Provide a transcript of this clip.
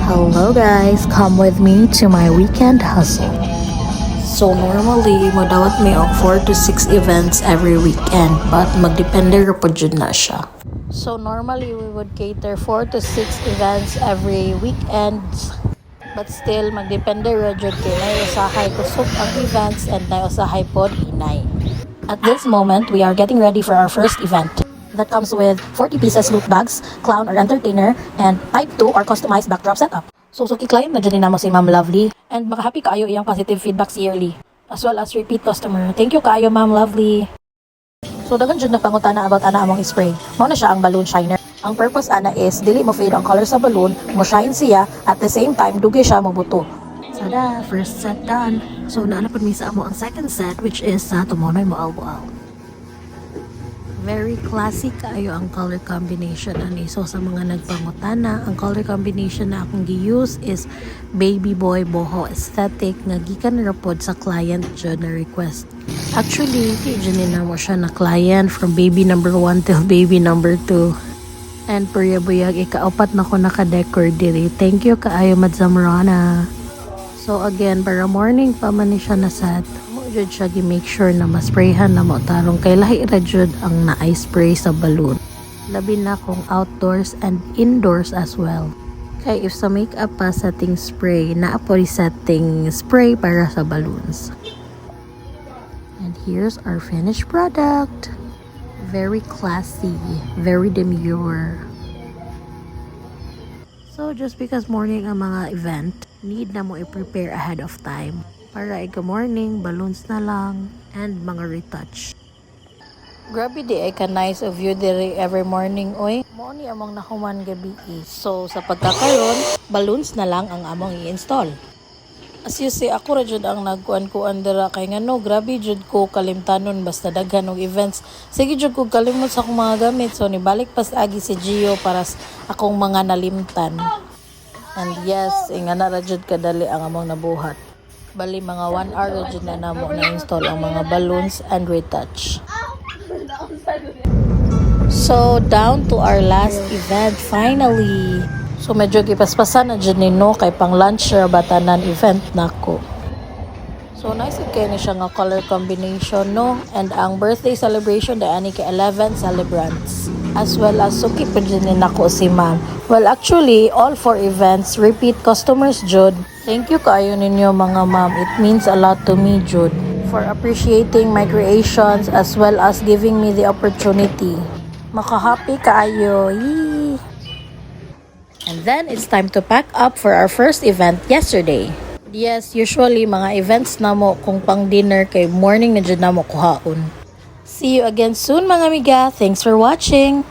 Hello guys, come with me to my weekend hustle. So normally, madawat may og 4 to 6 events every weekend, but magdepende ra po jud na siya. So normally, we would cater 4 to 6 events every weekend, but still, magdepende ra jud kay nay usahay kusog ang events and nay usahay pod hinay. At this moment, we are getting ready for our first event. That comes with 40 pieces loot bags, clown or entertainer, and type 2 or customized backdrop setup. So i-claim na dyan din namo si Ma'am Lovely, and makahappy kaayo iyang positive feedbacks yearly, as well as repeat customer. Thank you kaayo Ma'am Lovely. So dagan dyan nagpangutana about ana among spray. Mao na siya ang balloon shiner. Ang purpose ana is dili mo fade ang color sa balloon, mo shine siya, at the same time dugay siya mabuto. Sada, first set done. So naanapod mi sa amo ang second set, which is sa tumunoy mo albo-al. Very classic kayo ang color combination ani. So sa mga nagpangutana, ang color combination na akong gi-use is Baby Boy Boho Aesthetic nga gikan ra pod sa client jud na request. Actually, dyan na mo siya na client from baby number 1 till baby number 2. And purya-buyag ikaapat na ko naka-decor diri. Thank you kaayo Madzam Rana. So again, para morning pa man ni siya na set. Jud siya gi-make sure na masprayhan na mo tarong kay lahi ra jud ang na-spray sa balloon. Labi na kung outdoors and indoors as well. Kay if sa makeup pa setting spray, naa po setting spray para sa balloons. And here's our finished product. Very classy, very demure. So just because morning ang mga event, need na mo i-prepare ahead of time. Para morning, balloons na lang, and mga retouch. Grabe di ay ka nice of you diri every morning, oy. Mo ni among nahuman gabi. So sa pagkakaroon, balloons na lang ang among i-install. As you see, ako ra jud ang nagkuan-kuan dira kay ngano, grabe jud ko kalimtanon basta daghan og events. Sige jud ko kalimot sa akong mga gamit, so nibalik pas agi si Gio para akong mga nalimtan. And yes, ingana ra jud kadali ang among nabuhat. Bali mga 1 hour dyan na namo na-install ang mga balloons and retouch. So, down to our last event finally. So, medyo kipaspasan na dyan no kay pang lunch batanan event nako. So, nice kayo ni siya nga color combination no. And ang birthday celebration da ani kay 11 celebrants. As well as suki pa dyan nako si ma'am. Well, actually, all 4 events, repeat customers jud. Thank you kaayo ninyo mga ma'am. It means a lot to me, Jude, for appreciating my creations as well as giving me the opportunity. Makahappy kaayo. Yee! And then it's time to pack up for our first event yesterday. Yes, usually mga events na mo kung pang dinner kay morning na dyan na mo kuhaon. See you again soon mga amiga. Thanks for watching.